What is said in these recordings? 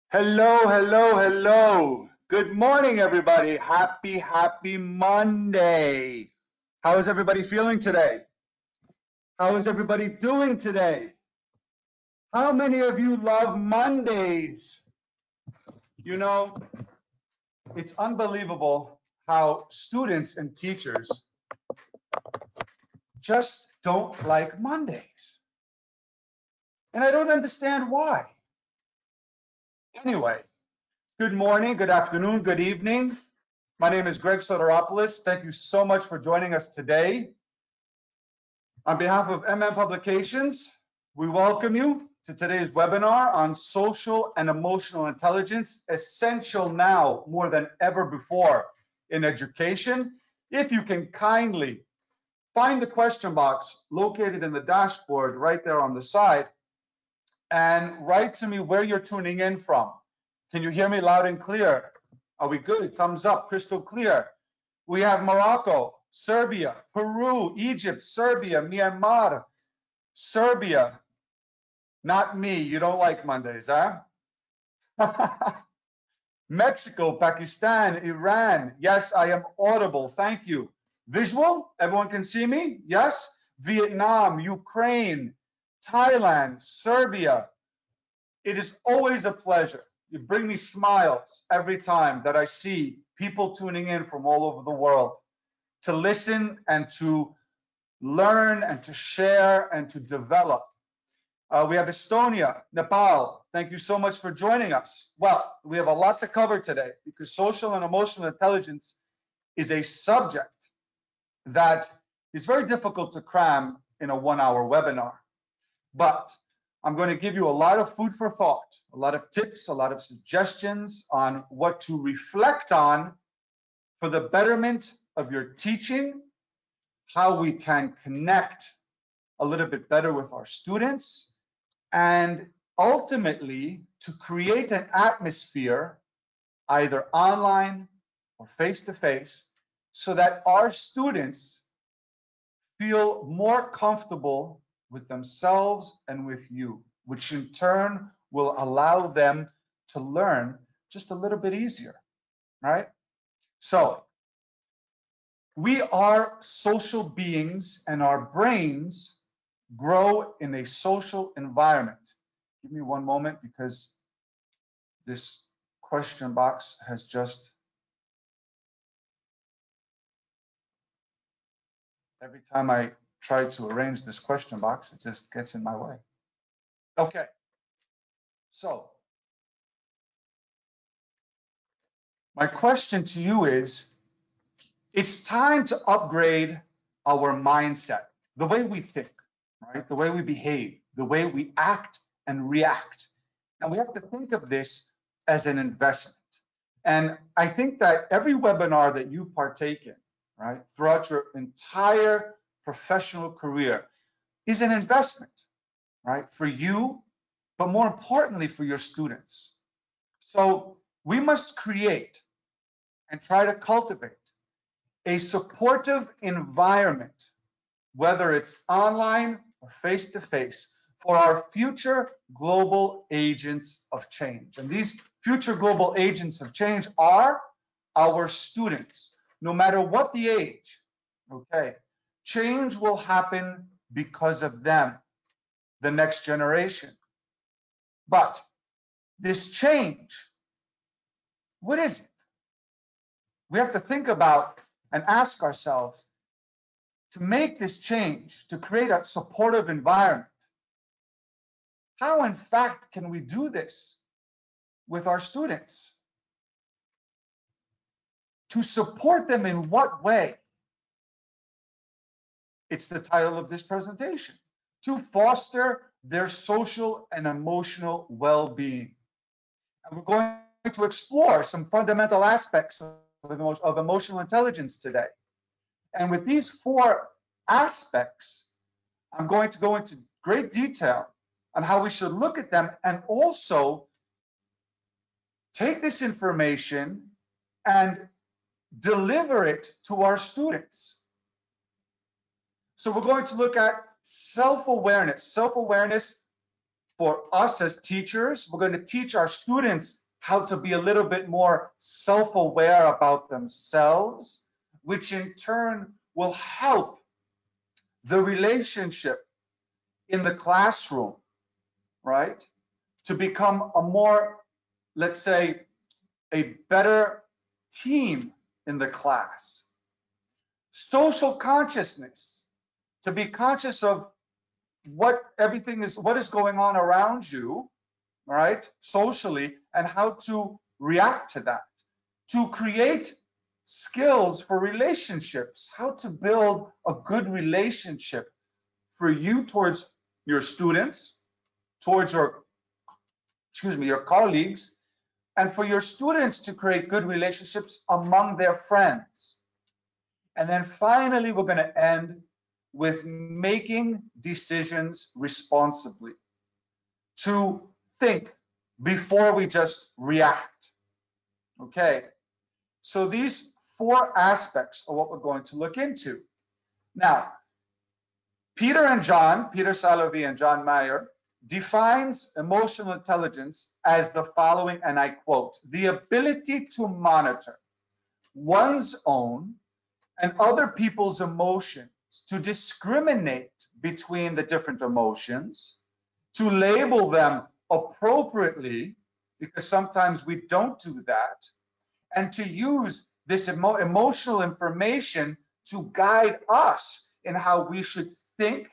Hello, hello, hello. Good morning, everybody. Happy Monday. How is everybody feeling today? How is everybody doing today? How many of you love Mondays? You know, it's unbelievable how students and teachers just don't like Mondays. And I don't understand why. Anyway, good morning, good afternoon, good evening. My name is Greg Soteropoulos. Thank you so much for joining us today. On behalf of MM Publications, we welcome you to today's webinar on social and emotional intelligence, essential now more than ever before in education. If you can kindly find the question box located in the dashboard right there on the side and write to me where you're tuning in from. Can you hear me loud and clear? Are we good? Thumbs up, crystal clear. We have Morocco, Serbia, Peru, Egypt, Serbia, Myanmar, Serbia. Not me. You don't like Mondays, huh? Mexico, Pakistan, Iran. Yes, I am audible. Thank you. Visual? Everyone can see me? Yes. Vietnam, Ukraine, Thailand, Serbia. It is always a pleasure. You bring me smiles every time that I see people tuning in from all over the world to listen and to learn and to share and to develop. We have Estonia, Nepal. Thank you so much for joining us. Well, we have a lot to cover today because social and emotional intelligence is a subject that is very difficult to cram in a 1-hour webinar. But I'm going to give you a lot of food for thought, a lot of tips, a lot of suggestions on what to reflect on for the betterment of your teaching, how we can connect a little bit better with our students, and ultimately to create an atmosphere, either online or face-to-face, so that our students feel more comfortable with themselves and with you, which in turn will allow them to learn just a little bit easier, right? So we are social beings and our brains grow in a social environment. Give me one moment because this question box has just, every time I try to arrange this question box, it just gets in my way. Okay, so my question to you is, it's time to upgrade our mindset, the way we think, right? The way we behave, the way we act and react. And we have to think of this as an investment. And I think that every webinar that you partake in, right, throughout your entire professional career is an investment, right, for you, but more importantly for your students. So we must create and try to cultivate a supportive environment, whether it's online or face-to-face, for our future global agents of change. And these future global agents of change are our students, no matter what the age, okay? Change will happen because of them, the next generation. But this change, what is it? We have to think about and ask ourselves, to make this change, to create a supportive environment, how in fact can we do this with our students? To support them in what way? It's the title of this presentation. To foster their social and emotional well-being. And we're going to explore some fundamental aspects of emotional intelligence today. And with these 4 aspects, I'm going to go into great detail on how we should look at them and also take this information and deliver it to our students. So we're going to look at self-awareness. Self-awareness for us as teachers, we're going to teach our students how to be a little bit more self-aware about themselves, which in turn will help the relationship in the classroom, right? To become a more, let's say, a better team in the class. Social consciousness, to be conscious of what is going on around you, right, socially, and how to react to that. To create skills for relationships, how to build a good relationship for you towards your students, towards your colleagues, and for your students to create good relationships among their friends. And then finally, we're going to end with making decisions responsibly, to think before we just react. Okay, so these 4 aspects are what we're going to look into. Now, Peter Salovey and John Mayer defines emotional intelligence as the following, and I quote, the ability to monitor one's own and other people's emotions, to discriminate between the different emotions, to label them appropriately, because sometimes we don't do that, and to use this emotional information to guide us in how we should think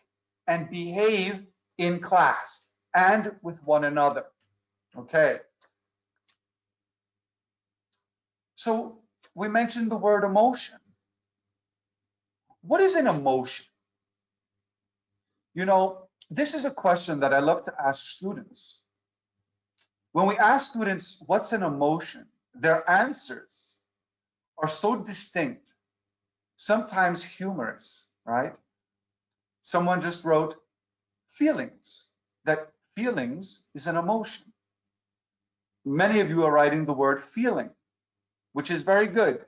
and behave in class and with one another. Okay. So we mentioned the word emotion. What is an emotion? You know, this is a question that I love to ask students. When we ask students, what's an emotion? Their answers are so distinct, sometimes humorous, right? Someone just wrote feelings, that feelings is an emotion. Many of you are writing the word feeling, which is very good,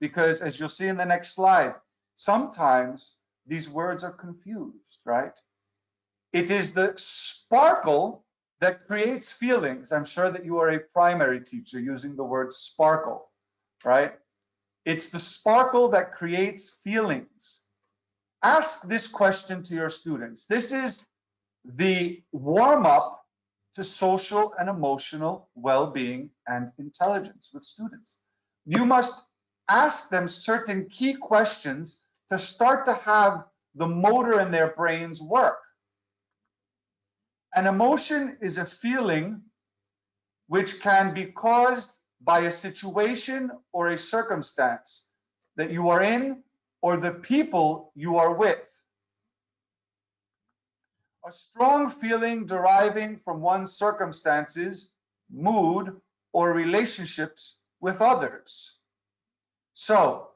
because as you'll see in the next slide, sometimes these words are confused, right? It is the sparkle that creates feelings. I'm sure that you are a primary teacher using the word sparkle, right? It's the sparkle that creates feelings. Ask this question to your students. This is the warm-up to social and emotional well-being and intelligence with students. You must ask them certain key questions to start to have the motor in their brains work. An emotion is a feeling which can be caused by a situation or a circumstance that you are in or the people you are with. A strong feeling deriving from one's circumstances, mood, or relationships with others. So,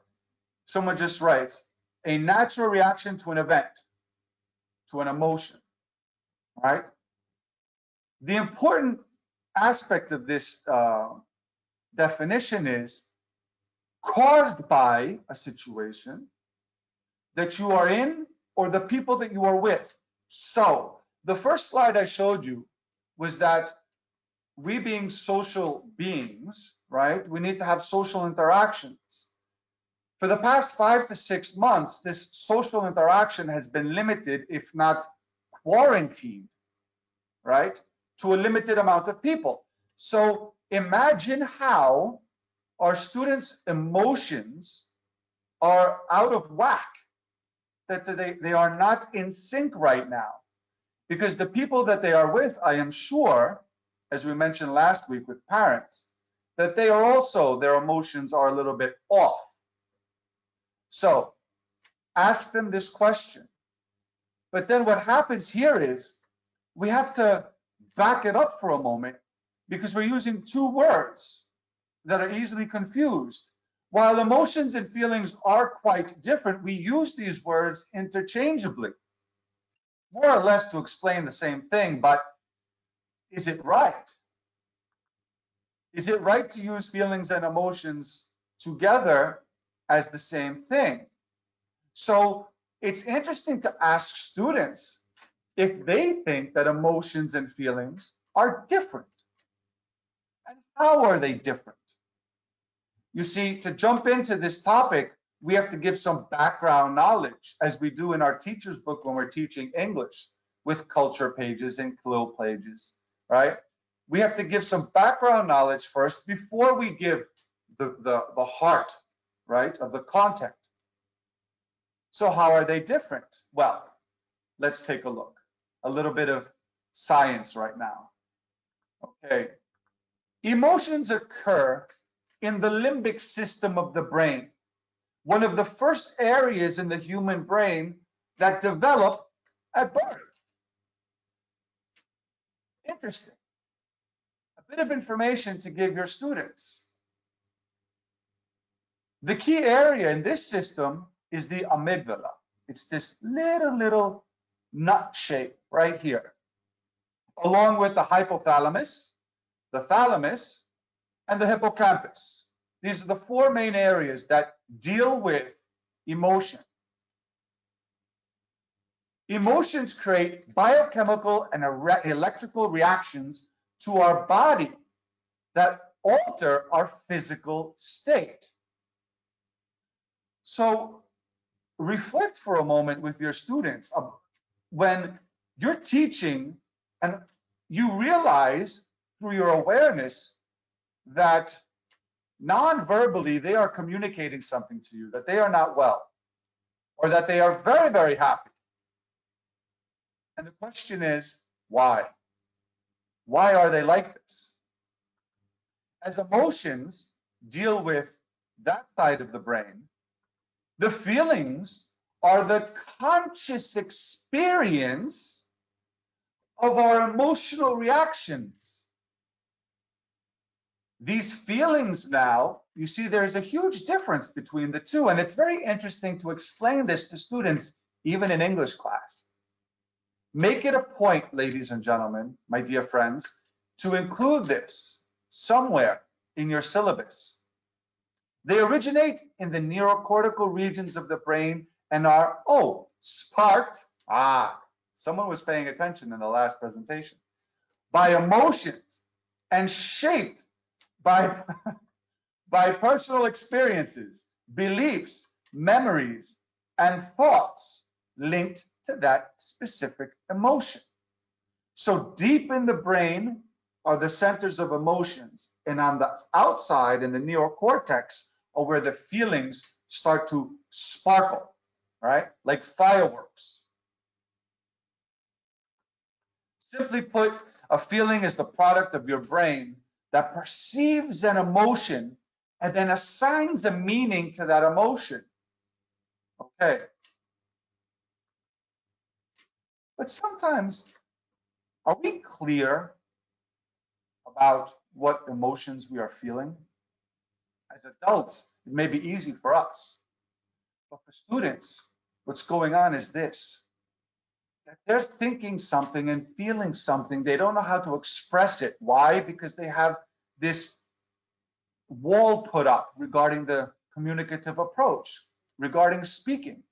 someone just writes, a natural reaction to an event, to an emotion, right? The important aspect of this definition is caused by a situation that you are in or the people that you are with. So the first slide I showed you was that we being social beings, right? We need to have social interactions. For the past 5 to 6 months, this social interaction has been limited, if not quarantined, right? To a limited amount of people. So imagine how our students' emotions are out of whack, that they are not in sync right now. Because the people that they are with, I am sure, as we mentioned last week with parents, that they are also, their emotions are a little bit off. So ask them this question. But then what happens here is we have to back it up for a moment, because we're using 2 words that are easily confused. While emotions and feelings are quite different, we use these words interchangeably, more or less to explain the same thing. But is it right? Is it right to use feelings and emotions together as the same thing? So it's interesting to ask students, if they think that emotions and feelings are different. And how are they different? You see, to jump into this topic, we have to give some background knowledge, as we do in our teacher's book when we're teaching English with culture pages and CLIL pages, right? We have to give some background knowledge first before we give the heart, right, of the content. So how are they different? Well, let's take a look. A little bit of science right now. Okay. Emotions occur in the limbic system of the brain, one of the first areas in the human brain that develop at birth. Interesting. A bit of information to give your students. The key area in this system is the amygdala. It's this little nut shape right here, along with the hypothalamus, the thalamus, and the hippocampus. These are the four main areas that deal with emotion. Emotions create biochemical and electrical reactions to our body that alter our physical state. So reflect for a moment with your students when you're teaching and you realize through your awareness that non-verbally they are communicating something to you, that they are not well, or that they are very, very happy. And the question is, why? Why are they like this? As emotions deal with that side of the brain, the feelings are the conscious experience of our emotional reactions. These feelings now, you see, there's a huge difference between the two, and it's very interesting to explain this to students, even in English class. Make it a point, ladies and gentlemen, my dear friends, to include this somewhere in your syllabus. They originate in the neurocortical regions of the brain and are, sparked, someone was paying attention in the last presentation, by emotions and shaped by, by personal experiences, beliefs, memories, and thoughts linked to that specific emotion. So deep in the brain are the centers of emotions, and on the outside in the neocortex are where the feelings start to sparkle, right? Like fireworks. Simply put, a feeling is the product of your brain that perceives an emotion and then assigns a meaning to that emotion. Okay. But sometimes, are we clear about what emotions we are feeling? As adults, it may be easy for us. But for students, what's going on is this: that they're thinking something and feeling something. They don't know how to express it. Why? Because they have this wall put up regarding the communicative approach, regarding speaking.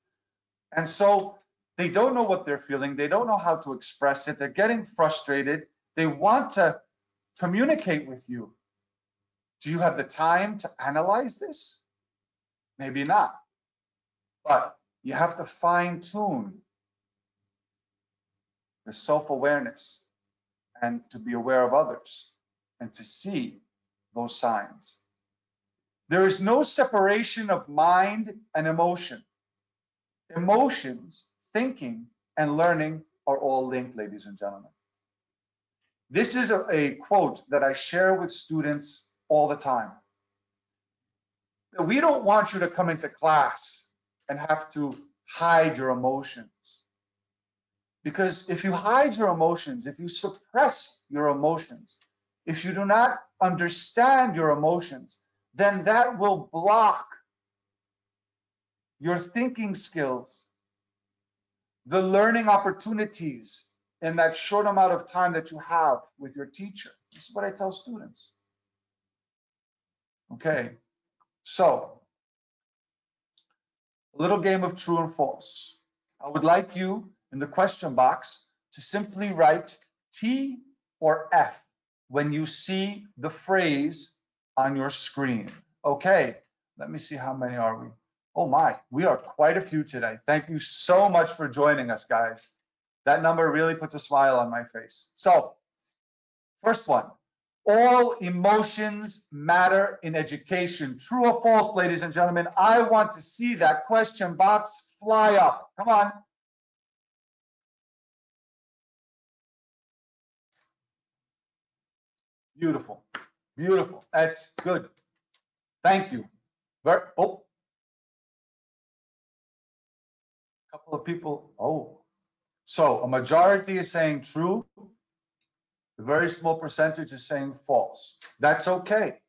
And so they don't know what they're feeling. They don't know how to express it. They're getting frustrated. They want to communicate with you. Do you have the time to analyze this? Maybe not. But you have to fine tune the self-awareness and to be aware of others and to see those signs. There is no separation of mind and emotion. Emotions, thinking, and learning are all linked, ladies and gentlemen. This is a quote that I share with students all the time. We don't want you to come into class and have to hide your emotions. Because if you hide your emotions, if you suppress your emotions, if you do not understand your emotions, then that will block your thinking skills, the learning opportunities in that short amount of time that you have with your teacher. This is what I tell students. Okay, so a little game of true and false. I would like you in the question box to simply write T or F when you see the phrase on your screen. Okay, let me see, how many are we? Oh my, we are quite a few today. Thank you so much for joining us, guys. That number really puts a smile on my face. So, first one, all emotions matter in education. True or false, ladies and gentlemen? I want to see that question box fly up. Come on. Beautiful, beautiful. That's good. Thank you. Oh, a couple of people. Oh, so a majority is saying true. A very small percentage is saying false. That's okay.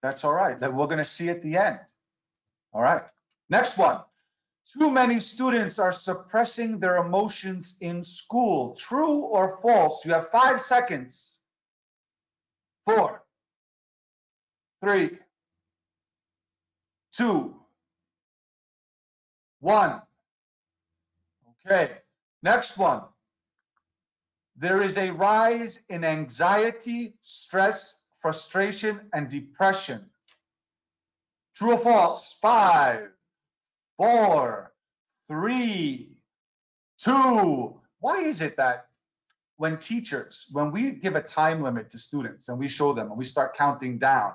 That's all right. That we're going to see at the end. All right. Next one. Too many students are suppressing their emotions in school. True or false? You have 5 seconds. 4, 3, 2, 1. Okay. Next one. There is a rise in anxiety, stress, frustration, and depression. True or false? 5, 4, 3, 2. Why is it that when we give a time limit to students and we show them and we start counting down,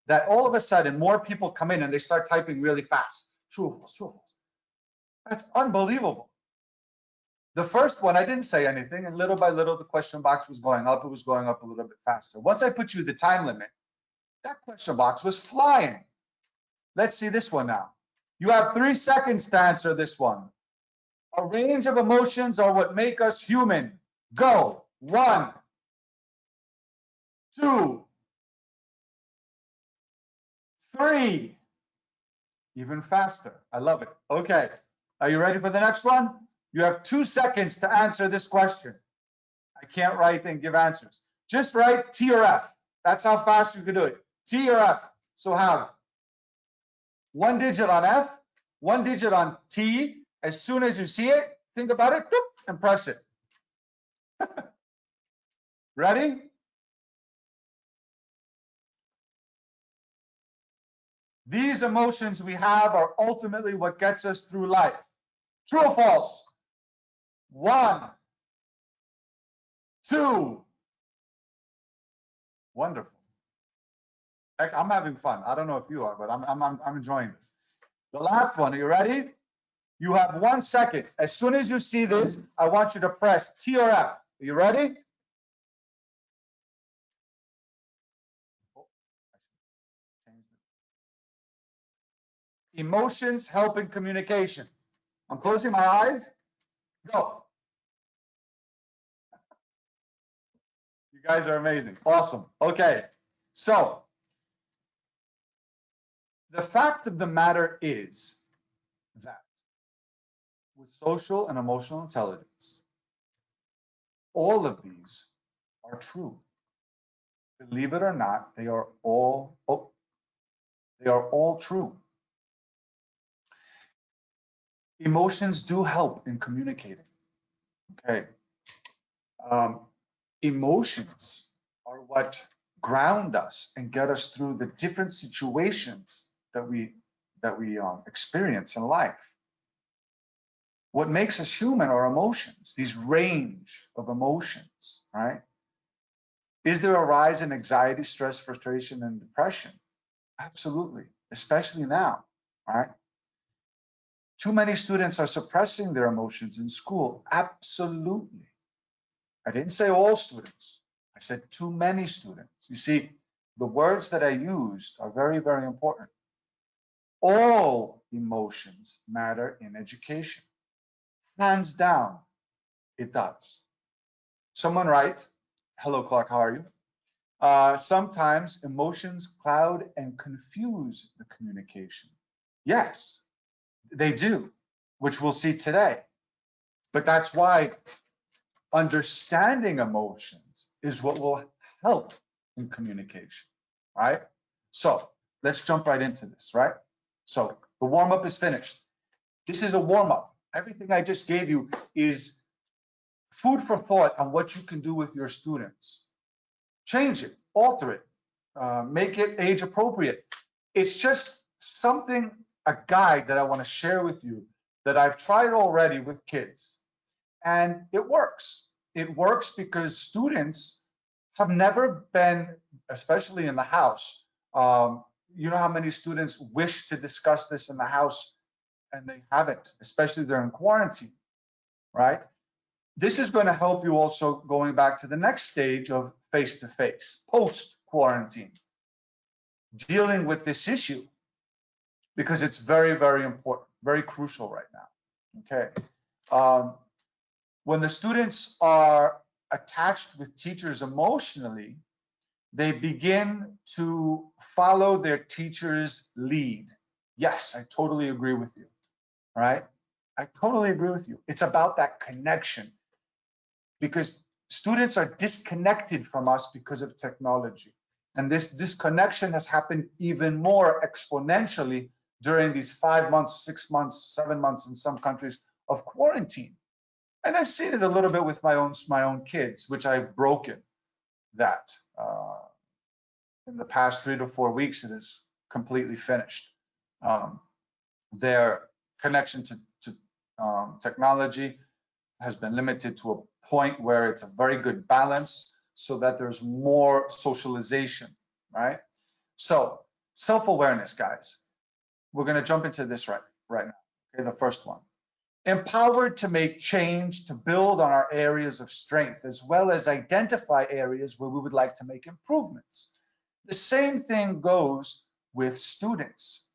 that all of a sudden more people come in and they start typing really fast? True or false? True or false? That's unbelievable. The first one, I didn't say anything, and little by little, the question box was going up. It was going up a little bit faster. Once I put you the time limit, that question box was flying. Let's see this one now. You have 3 seconds to answer this one. A range of emotions are what make us human. Go. 1, 2, 3. Even faster. I love it. Okay. Are you ready for the next one? You have 2 seconds to answer this question. I can't write and give answers. Just write T or F. That's how fast you can do it. T or F. So have 1 digit on F, 1 digit on T. As soon as you see it, think about it, and press it. Ready? These emotions we have are ultimately what gets us through life. True or false? 1, 2. Wonderful. Heck, I'm having fun. I don't know if you are, but I'm enjoying this. The last one. Are you ready? You have 1 second. As soon as you see this, I want you to press T or F. Are you ready? Emotions help in communication. I'm closing my eyes. Go. You guys are amazing. Awesome. Okay. So, the fact of the matter is that with social and emotional intelligence, all of these are true. Believe it or not, they are all true. Emotions do help in communicating. Okay. Emotions are what ground us and get us through the different situations that we experience in life. What makes us human are emotions, these range of emotions, right? Is there a rise in anxiety, stress, frustration, and depression? Absolutely, especially now, right? Too many students are suppressing their emotions in school. Absolutely. I didn't say all students. I said too many students. You see, the words that I used are very, very important. All emotions matter in education. Hands down, it does. Someone writes, hello, Clark, how are you? Sometimes emotions cloud and confuse the communication. Yes, they do, which we'll see today. But that's why understanding emotions is what will help in communication, right? So let's jump right into this, right? So the warm-up is finished. This is a warm-up. Everything I just gave you is food for thought on what you can do with your students. Change it, alter it, make it age appropriate. It's just something, a guide that I want to share with you that I've tried already with kids. And it works. It works because students have never been, especially in the house. You know how many students wish to discuss this in the house and they haven't, especially during quarantine, right? This is going to help you also going back to the next stage of face-to-face, post-quarantine, dealing with this issue, because it's very, very important, very crucial right now, okay? When the students are attached with teachers emotionally, they begin to follow their teacher's lead. Yes, I totally agree with you, right? I totally agree with you. It's about that connection, because students are disconnected from us because of technology. And this disconnection has happened even more exponentially during these 5 months, 6 months, 7 months in some countries of quarantine. And I've seen it a little bit with my own kids, which I've broken that. In the past 3 to 4 weeks, it is completely finished. Their connection to technology has been limited to a point where it's a very good balance so that there's more socialization, right? So self-awareness, guys. We're going to jump into this right now. Okay, the first one. Empowered to make change, to build on our areas of strength, as well as identify areas where we would like to make improvements. The same thing goes with students.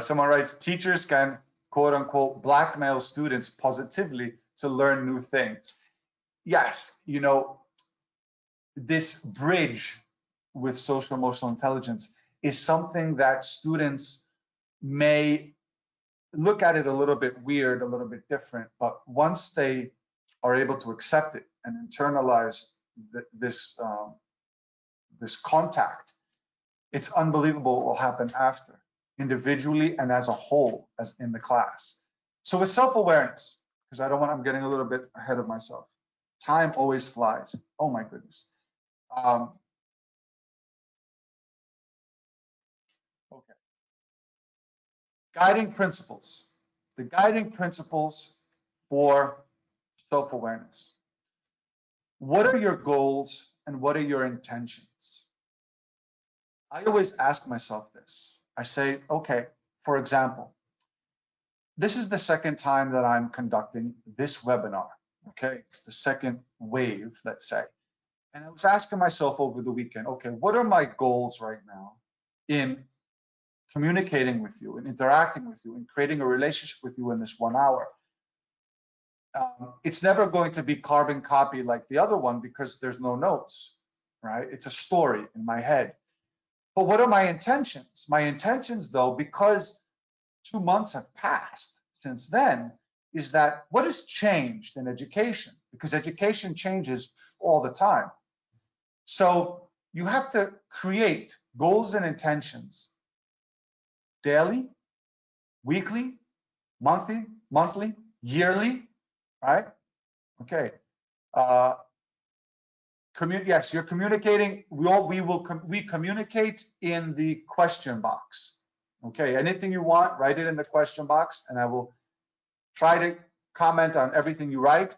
Someone writes, teachers can, quote unquote, blackmail students positively to learn new things. Yes, you know, this bridge with social emotional intelligence is something that students may look at it a little bit weird, a little bit different, but once they are able to accept it and internalize this contact, it's unbelievable what will happen after, individually and as a whole, as in the class. So with self-awareness, because I'm getting a little bit ahead of myself. Time always flies. Oh my goodness. Okay. Guiding principles. The guiding principles for self-awareness. What are your goals and what are your intentions? I always ask myself this. I say, okay, for example, this is the second time that I'm conducting this webinar. Okay, it's the second wave, let's say. And I was asking myself over the weekend, okay, what are my goals right now in communicating with you and interacting with you and creating a relationship with you in this 1 hour? It's never going to be carbon copy like the other one because there's no notes, right? It's a story in my head. But what are my intentions? My intentions, though, because 2 months have passed since then, is that what has changed in education? Because education changes all the time. So you have to create goals and intentions daily, weekly, monthly, yearly, right? Okay. Yes, you're communicating. We communicate in the question box. Okay, anything you want, write it in the question box, and I will try to comment on everything you write.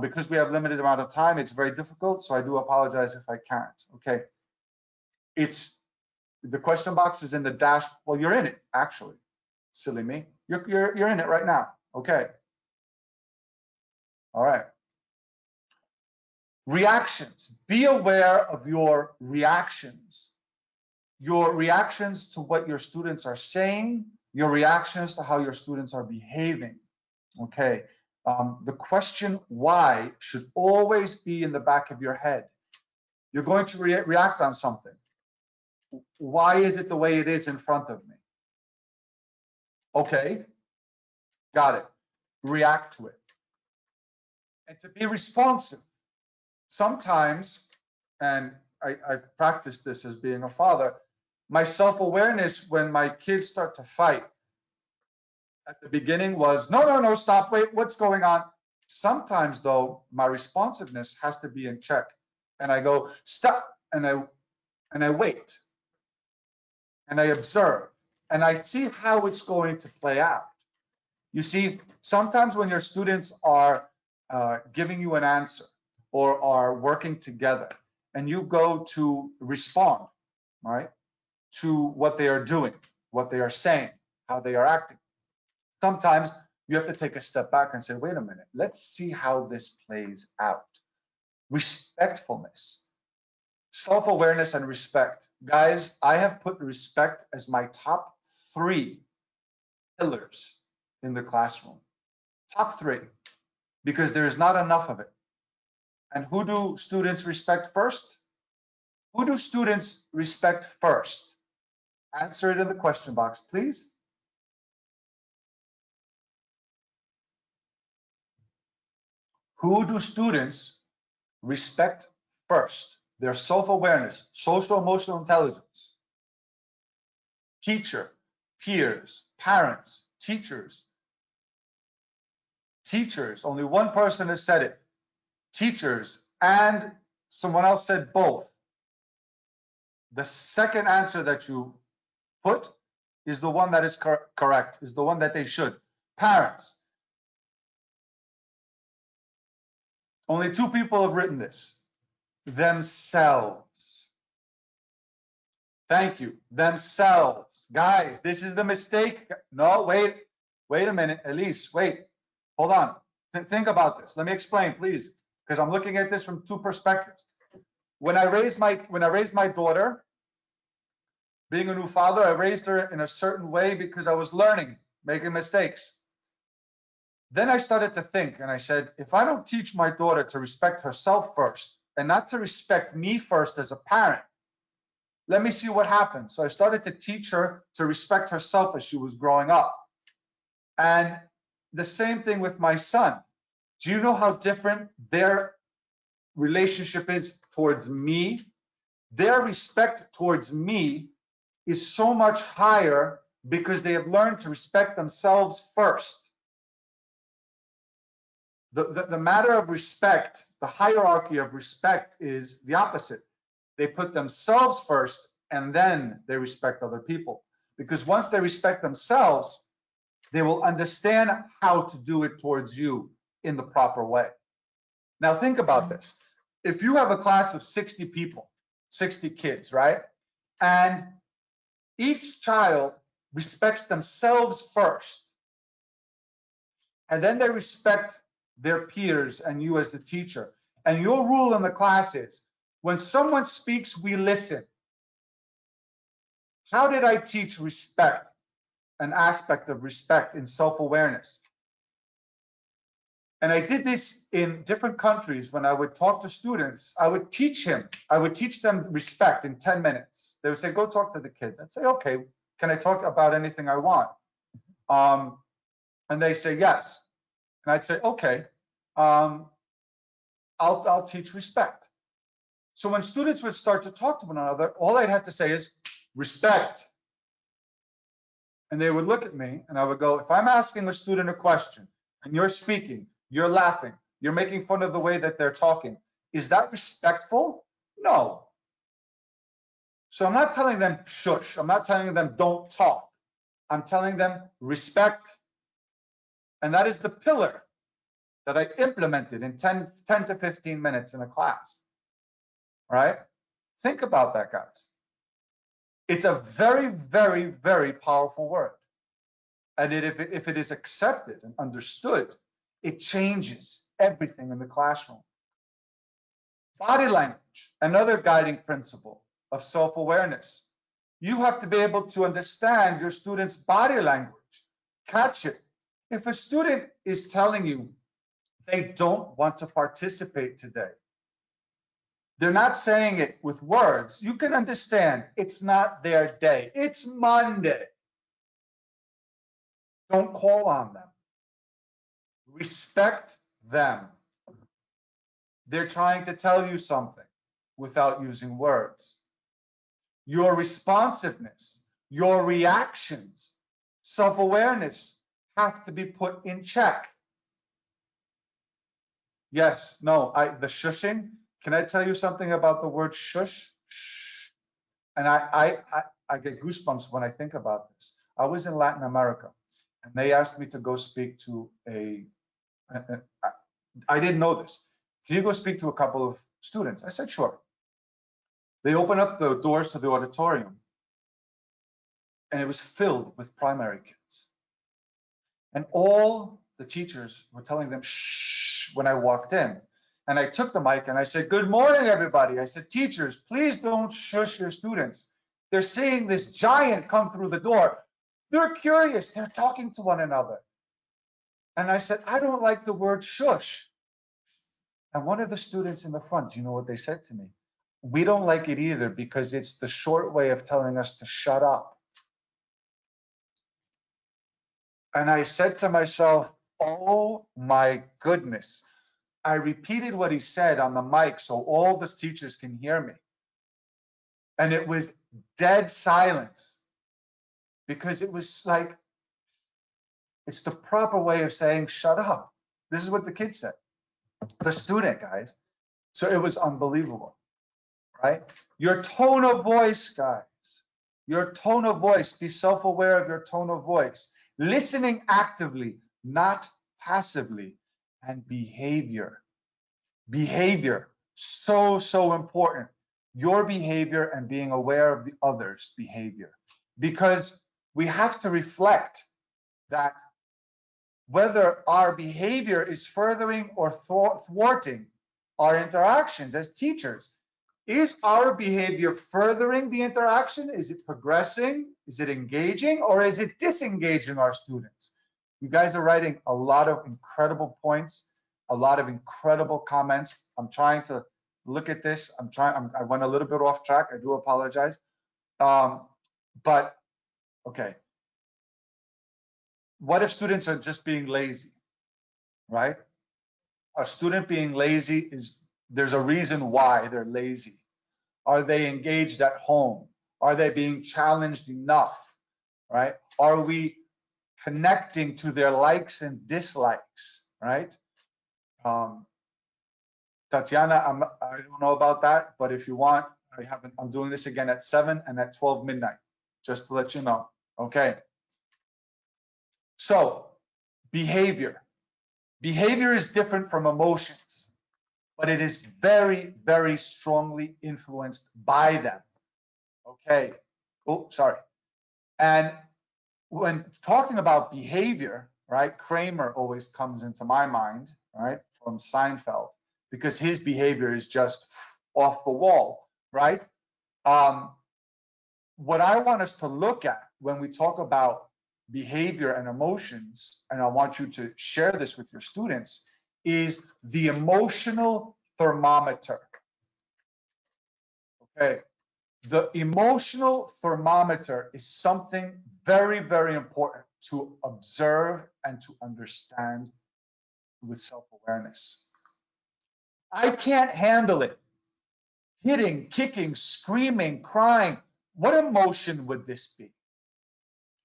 Because we have limited amount of time, it's very difficult, so I do apologize if I can't. Okay, it's the question box is in the dash. Well, you're in it actually. Silly me. You're in it right now. Okay. All right. Reactions. Be aware of your reactions. Your reactions to what your students are saying, your reactions to how your students are behaving. Okay. The question why should always be in the back of your head. You're going to react on something. Why is it the way it is in front of me? Okay, got it. React to it. And to be responsive. Sometimes, and I've practiced this as being a father, my self-awareness when my kids start to fight, at the beginning was, no, stop, wait, what's going on? Sometimes though, my responsiveness has to be in check. And I go, stop, and I wait. And I observe. And I see how it's going to play out. You see, sometimes when your students are giving you an answer or are working together, and you go to respond, right, to what they are doing, what they are saying, how they are acting, sometimes you have to take a step back and say, wait a minute, let's see how this plays out. Respectfulness, self-awareness, and respect. Guys, I have put respect as my top 3 pillars in the classroom. Top 3, because there's not enough of it. And who do students respect first? Who do students respect first? Answer it in the question box, please. Who do students respect first? Their self-awareness, social emotional intelligence. Teacher, peers, parents, teachers. Teachers, only one person has said it. Teachers, and someone else said both. The second answer that you put is the one that is correct, is the one that they should. Parents. Only 2 people have written this. Themselves. Thank you. Themselves. Guys, this is the mistake. No, wait a minute. Elise, wait. Hold on. Think about this. Let me explain, please, because I'm looking at this from 2 perspectives. When I raised my daughter, being a new father, I raised her in a certain way because I was learning, making mistakes. Then I started to think, and I said, if I don't teach my daughter to respect herself first and not to respect me first as a parent, let me see what happens. So I started to teach her to respect herself as she was growing up. And the same thing with my son. Do you know how different their relationship is towards me? Their respect towards me is so much higher because they have learned to respect themselves first. The matter of respect, the hierarchy of respect is the opposite. They put themselves first and then they respect other people. Because once they respect themselves, they will understand how to do it towards you in the proper way. Now think about this. If you have a class of 60 people, 60 kids, right? And each child respects themselves first, and then they respect their peers and you as the teacher. And your rule in the class is, when someone speaks, we listen. How did I teach respect, an aspect of respect in self-awareness? And I did this in different countries. When I would talk to students, I would teach them respect in 10 minutes. They would say, go talk to the kids. I'd say, okay, can I talk about anything I want? And they say, yes. And I'd say, okay, I'll teach respect. So when students would start to talk to one another, all I'd have to say is respect. And they would look at me and I would go, if I'm asking a student a question and you're speaking, you're laughing, you're making fun of the way that they're talking, is that respectful? No. So I'm not telling them shush. I'm not telling them don't talk. I'm telling them respect. And that is the pillar that I implemented in 10 to 15 minutes in a class. All right? Think about that, guys. It's a very, very, very powerful word. And if it is accepted and understood, it changes everything in the classroom. Body language, another guiding principle of self-awareness. You have to be able to understand your student's body language, catch it. If a student is telling you they don't want to participate today, they're not saying it with words, you can understand it's not their day. It's Monday. Don't call on them. Respect them. They're trying to tell you something without using words. Your responsiveness, your reactions, self-awareness have to be put in check. Yes, no, the shushing. Can I tell you something about the word shush? Shh. And I get goosebumps when I think about this. I was in Latin America, and they asked me to go speak to I didn't know this. Can you go speak to a couple of students? I said, sure. They opened up the doors to the auditorium, and it was filled with primary kids. And all the teachers were telling them, shh, when I walked in. And I took the mic and I said, good morning, everybody. I said, teachers, please don't shush your students. They're seeing this giant come through the door. They're curious. They're talking to one another. And I said, I don't like the word shush. And one of the students in the front, do you know what they said to me? We don't like it either because it's the short way of telling us to shut up. And I said to myself, oh my goodness. I repeated what he said on the mic so all the teachers can hear me. And it was dead silence because it was like, it's the proper way of saying, shut up. This is what the kid said, the student, guys. So it was unbelievable, right? Your tone of voice, guys, your tone of voice, be self-aware of your tone of voice, listening actively, not passively, and behavior. Behavior, so important. Your behavior and being aware of the other's behavior. Because we have to reflect that whether our behavior is furthering or thwarting our interactions as teachers. Is our behavior furthering the interaction? Is it progressing? Is it engaging? Or is it disengaging our students? You guys are writing a lot of incredible points, a lot of incredible comments. I'm trying to look at this. I went a little bit off track. I do apologize. But, okay. What if students are just being lazy, right? A student being lazy there's a reason why they're lazy. Are they engaged at home? Are they being challenged enough, right? Are we connecting to their likes and dislikes, right? Tatiana, I don't know about that, but if you want, I'm doing this again at 7 and at 12 midnight, just to let you know, okay? So, behavior. Behavior is different from emotions, but it is very, very strongly influenced by them, okay? Oh, sorry. And when talking about behavior, right, Kramer always comes into my mind, right, from Seinfeld, because his behavior is just off the wall, right? What I want us to look at when we talk about behavior and emotions, and I want you to share this with your students, is the emotional thermometer. Okay. The emotional thermometer is something very, very important to observe and to understand with self-awareness. I can't handle it. Hitting, kicking, screaming, crying. What emotion would this be?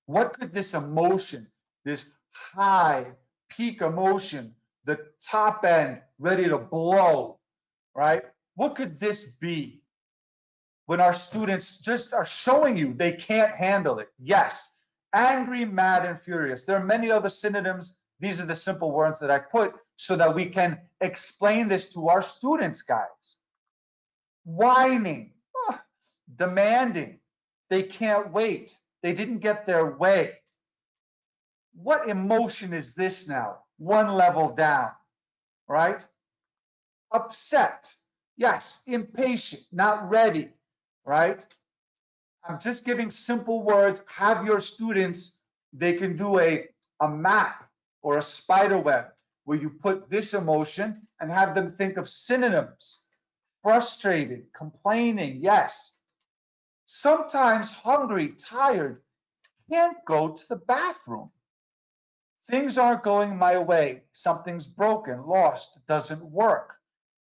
What could this emotion, this high peak emotion, the top end ready to blow, right? What could this be? When our students just are showing you they can't handle it. Yes, angry, mad, and furious. There are many other synonyms. These are the simple words that I put so that we can explain this to our students, guys. Whining, demanding, they can't wait, they didn't get their way. What emotion is this now? One level down, right? Upset, yes, impatient, not ready, right? I'm just giving simple words. Have your students, they can do a map or a spider web where you put this emotion and have them think of synonyms. Frustrated, complaining, yes. Sometimes hungry, tired, can't go to the bathroom. Things aren't going my way. Something's broken, lost, doesn't work.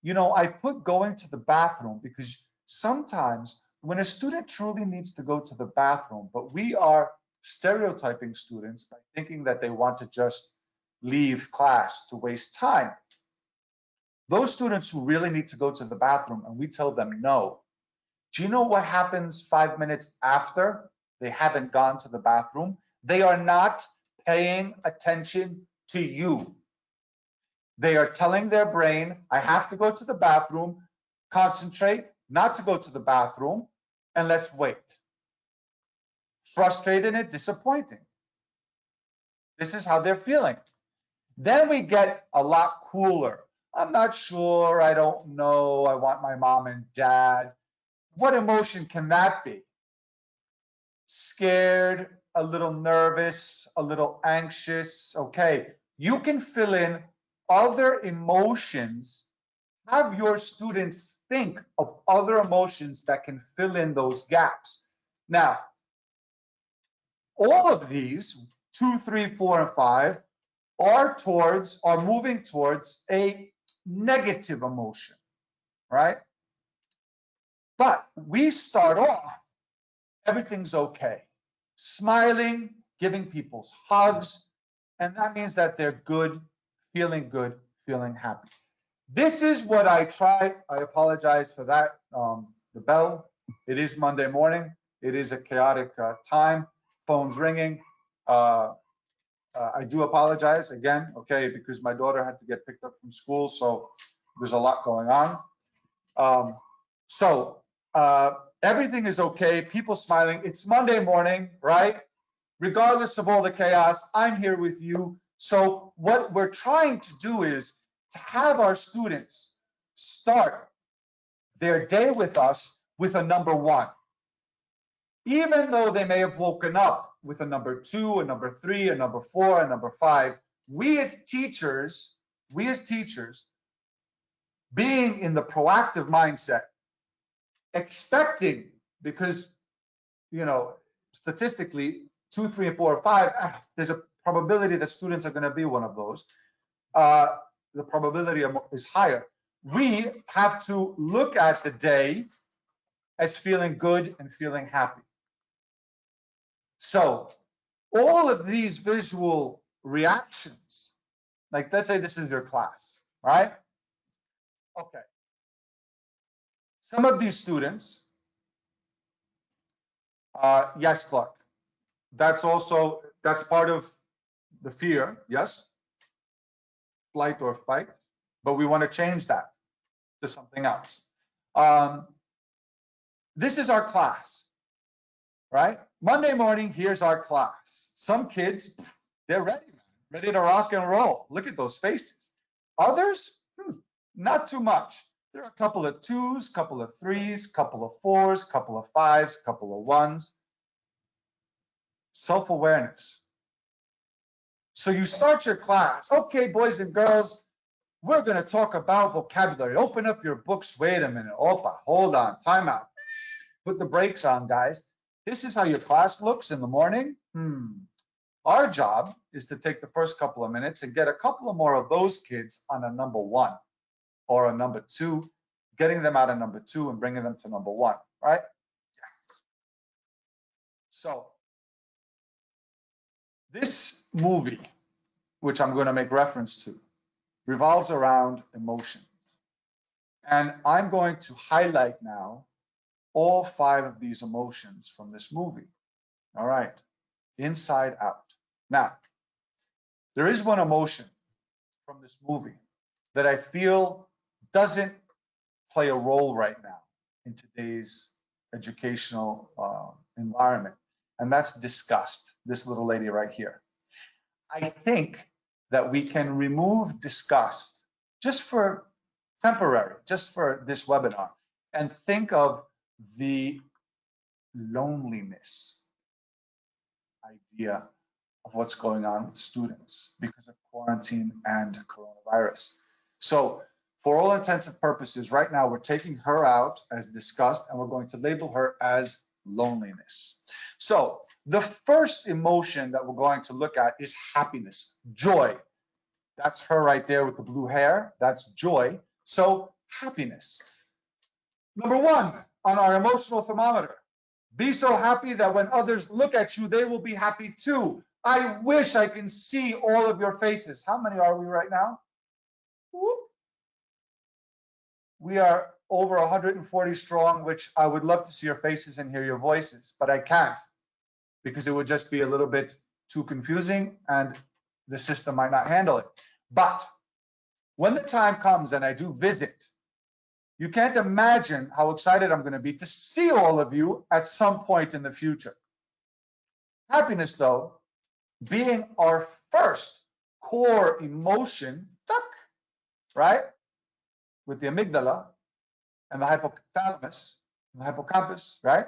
You know, I put going to the bathroom because sometimes when a student truly needs to go to the bathroom, but we are stereotyping students by thinking that they want to just leave class to waste time. Those students who really need to go to the bathroom and we tell them no, do you know what happens 5 minutes after they haven't gone to the bathroom? They are not paying attention to you. They are telling their brain, I have to go to the bathroom, concentrate, not to go to the bathroom, and let's wait. Frustrated and disappointing. This is how they're feeling. Then we get a lot cooler. I'm not sure, I don't know, I want my mom and dad. What emotion can that be? Scared, a little nervous, a little anxious. Okay, you can fill in other emotions. Have your students think of other emotions that can fill in those gaps. Now, all of these, 2, 3, 4, and 5, are moving towards a negative emotion, right? But we start off, everything's okay. Smiling, giving people hugs, and that means that they're good, feeling happy. This is what I try. I apologize for that. The bell, it is Monday morning. It is a chaotic time. Phone's ringing. I do apologize again, okay, because my daughter had to get picked up from school, so there's a lot going on. Everything is okay, people smiling. It's Monday morning, right? Regardless of all the chaos, I'm here with you. So what we're trying to do is to have our students start their day with us with a number 1. Even though they may have woken up with a number 2, a number 3, a number 4, a number 5, we as teachers, being in the proactive mindset, expecting, because, you know, statistically, 2, 3, and 4, and 5, there's a probability that students are going to be one of those. The probability is higher. We have to look at the day as feeling good and feeling happy. So all of these visual reactions, like let's say this is your class, right? Okay. Some of these students, yes, Clark, that's part of the fear, yes? Flight or fight, but we want to change that to something else. This is our class, right? Monday morning, here's our class. Some kids, they're ready to rock and roll. Look at those faces. Others, not too much. There are a couple of 2s, couple of 3s, couple of 4s, couple of 5s, couple of 1s. Self-awareness. So you start your class. Okay, boys and girls, we're going to talk about vocabulary. Open up your books. Wait a minute. Opa, hold on. Time out. Put the brakes on, guys. This is how your class looks in the morning. Our job is to take the first couple of minutes and get a couple of more of those kids on a number 1 or a number 2, getting them out of number 2 and bringing them to number 1, right? So this movie, which I'm going to make reference to, revolves around emotion. And I'm going to highlight now all 5 of these emotions from this movie. All right, inside out. Now, there is one emotion from this movie that I feel doesn't play a role right now in today's educational environment, and that's disgust. This little lady right here. I think that we can remove disgust just for temporary, just for this webinar, and think of the loneliness idea of what's going on with students because of quarantine and coronavirus. So for all intents and purposes, right now we're taking her out as disgust and we're going to label her as loneliness. So the first emotion that we're going to look at is happiness, joy. That's her right there with the blue hair. That's joy. So happiness. Number 1 on our emotional thermometer, Be so happy that when others look at you, they will be happy too. I wish I can see all of your faces. How many are we right now? Whoop. We are over 140 strong, which I would love to see your faces and hear your voices, but I can't because it would just be a little bit too confusing and the system might not handle it. But when the time comes and I do visit, you can't imagine how excited I'm going to be to see all of you at some point in the future. Happiness, though, being our first core emotion, right? With the amygdala and the hypothalamus and the hippocampus, right?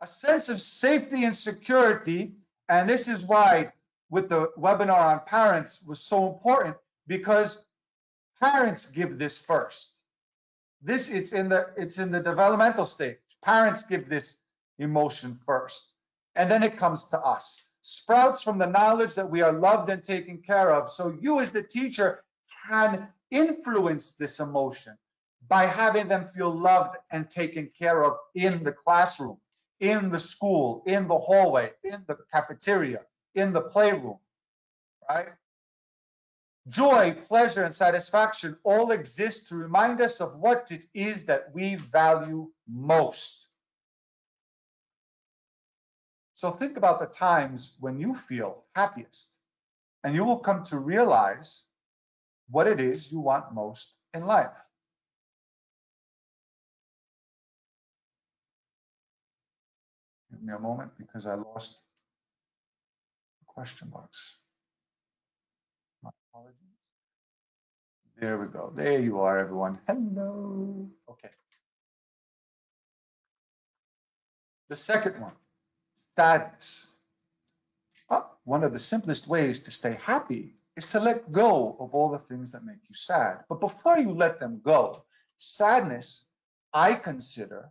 A sense of safety and security. And this is why with the webinar on parents was so important, because parents give this first. It's in the developmental stage. Parents give this emotion first, and then it comes to us. Sprouts from the knowledge that we are loved and taken care of. So you as the teacher can influence this emotion by having them feel loved and taken care of in the classroom, in the school, in the hallway, in the cafeteria, in the playroom, right? Joy, pleasure, and satisfaction all exist to remind us of what it is that we value most. So think about the times when you feel happiest, and you will come to realize what it is you want most in life. Give me a moment because I lost the question box. My apologies. There we go. There you are, everyone. Hello. Okay. The second one, sadness. One of the simplest ways to stay happy is to let go of all the things that make you sad. But before you let them go, sadness, I consider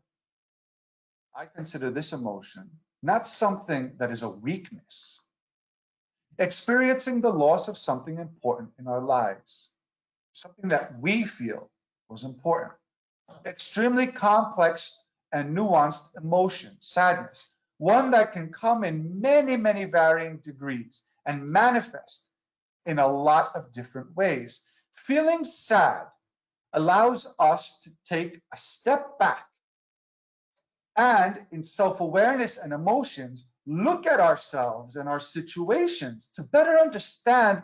this emotion not something that is a weakness. Experiencing the loss of something important in our lives, something that we feel was important. Extremely complex and nuanced emotion, sadness, one that can come in many, many varying degrees and manifest in a lot of different ways. Feeling sad allows us to take a step back and, in self-awareness and emotions, look at ourselves and our situations to better understand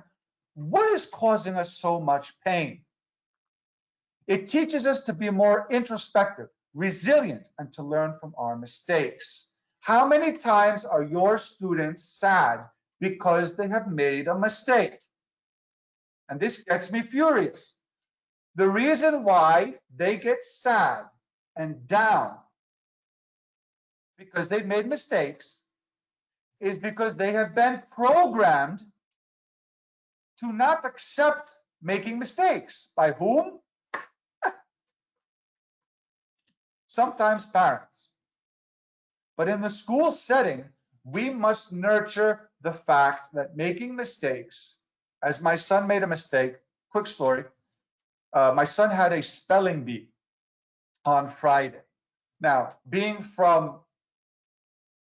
what is causing us so much pain. It teaches us to be more introspective, resilient, and to learn from our mistakes. How many times are your students sad because they have made a mistake? And this gets me furious. The reason why they get sad and down because they've made mistakes is because they have been programmed to not accept making mistakes. By whom? Sometimes parents. But in the school setting, we must nurture the fact that making mistakes, as my son made a mistake, quick story, my son had a spelling bee on Friday. Now, being from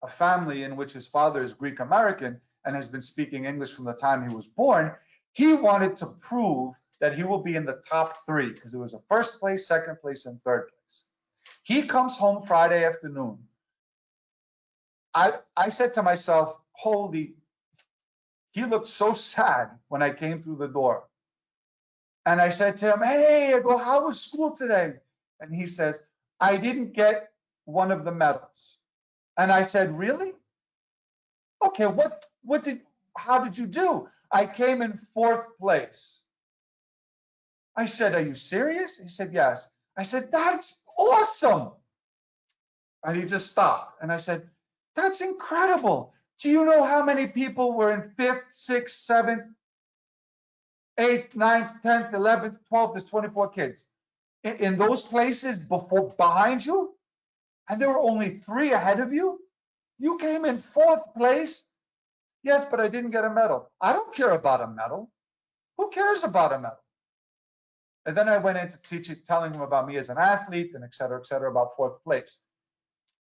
a family in which his father is Greek American and has been speaking English from the time he was born, he wanted to prove that he will be in the top 3 because it was a first place, second place, and third place. He comes home Friday afternoon. I said to myself, holy, he looked so sad when I came through the door. And I said to him, hey, I go, how was school today? And he says, I didn't get one of the medals. And I said, really? Okay, how did you do? I came in 4th place. I said, are you serious? He said, yes. I said, that's awesome. And he just stopped. And I said, that's incredible. Do you know how many people were in 5th, 6th, 7th, 8th, 9th, 10th, 11th, 12th? There's 24 kids in those places behind you, and there were only 3 ahead of you. You came in 4th place. Yes, but I didn't get a medal. I don't care about a medal. Who cares about a medal? And then I went into telling him about me as an athlete and et cetera, about 4th place.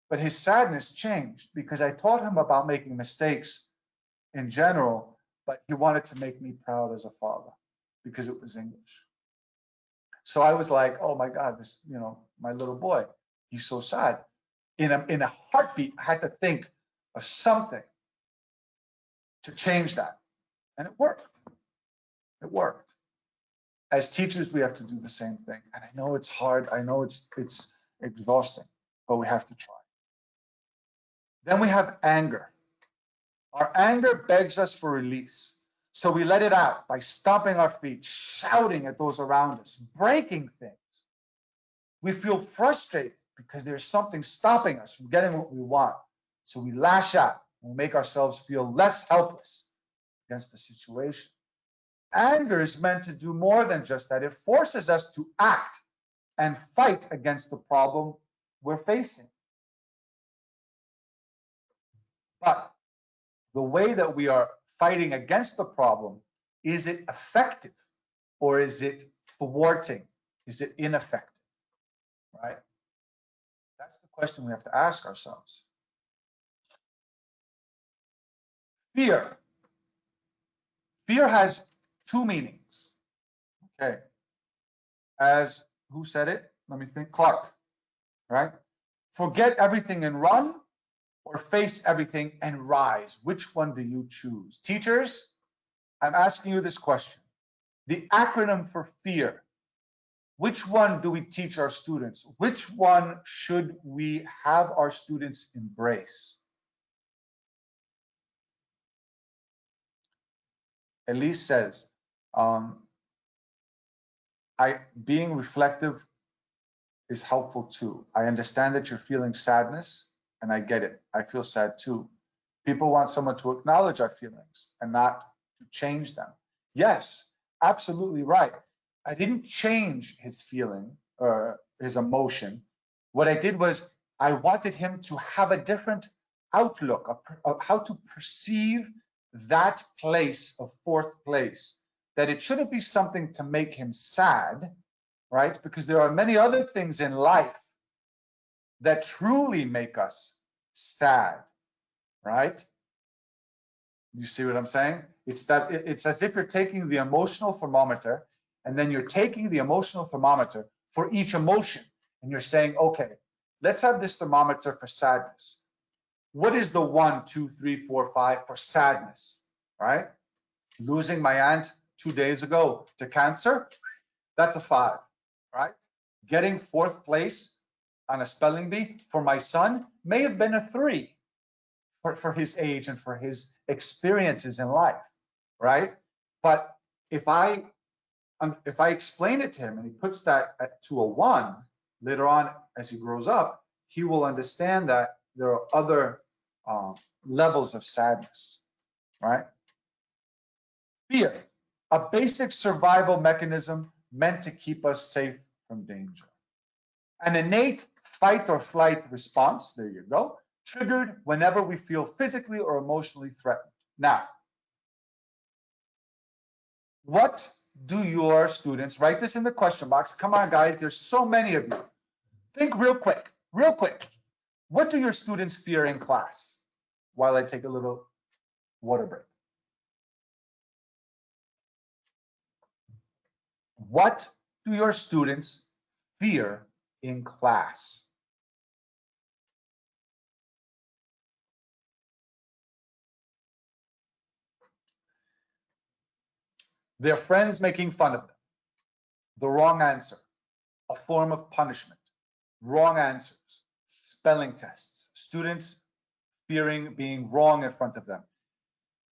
But his sadness changed because I taught him about making mistakes in general, but he wanted to make me proud as a father because it was English. So I was like, oh my God, this, my little boy, he's so sad. In a heartbeat, I had to think of something to change that. And it worked. It worked. As teachers, we have to do the same thing. And I know it's hard. I know it's exhausting, but we have to try. Then we have anger. Our anger begs us for release. So we let it out by stomping our feet, shouting at those around us, breaking things. We feel frustrated because there's something stopping us from getting what we want. So we lash out and make ourselves feel less helpless against the situation. Anger is meant to do more than just that. It forces us to act and fight against the problem we're facing. But the way that we are fighting against the problem, is it effective or is it thwarting? Is it ineffective? Right? That's the question we have to ask ourselves. Fear. Fear has two meanings. Okay. As who said it? Let me think. Clark. Right? Forget everything and run, or face everything and rise. Which one do you choose? Teachers, I'm asking you this question. The acronym for fear, which one do we teach our students? Which one should we have our students embrace? Elise says, being reflective is helpful too. I understand that you're feeling sadness, and I get it. I feel sad too. People want someone to acknowledge our feelings and not to change them. Yes, absolutely right. I didn't change his feeling or his emotion. What I did was I wanted him to have a different outlook of how to perceive that place of fourth place, that it shouldn't be something to make him sad, right? Because there are many other things in life that truly make us sad, right? You see what I'm saying? It's as if you're taking the emotional thermometer, and then you're taking the emotional thermometer for each emotion, and you're saying, okay, let's have this thermometer for sadness. What is the 1, 2, 3, 4, 5 for sadness, right? Losing my aunt 2 days ago to cancer, that's a 5, right? Getting fourth place on a spelling bee for my son may have been a 3 for his age and for his experiences in life, right? But if I explain it to him and he puts that to a 1, later on as he grows up, he will understand that there are other levels of sadness, right? Fear, a basic survival mechanism meant to keep us safe from danger. An innate fight or flight response, there you go, triggered whenever we feel physically or emotionally threatened. Now, what do your students, write this in the question box. Come on, guys, there's so many of you. Think real quick, real quick. What do your students fear in class? While I take a little water break. What do your students fear in class? Their friends making fun of them. The wrong answer. A form of punishment. Wrong answers. Spelling tests. Students fearing being wrong in front of them.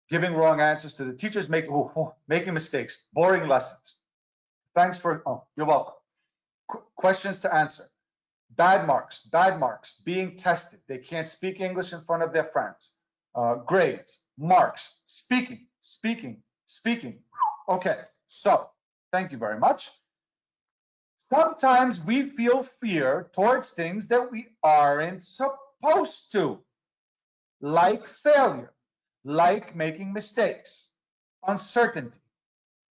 Giving wrong answers to the teachers, making mistakes. Boring lessons. Thanks for, you're welcome. Questions to answer. Bad marks, being tested. They can't speak English in front of their friends. Grades, marks, speaking. Okay, so thank you very much. Sometimes we feel fear towards things that we aren't supposed to, like failure, like making mistakes, uncertainty,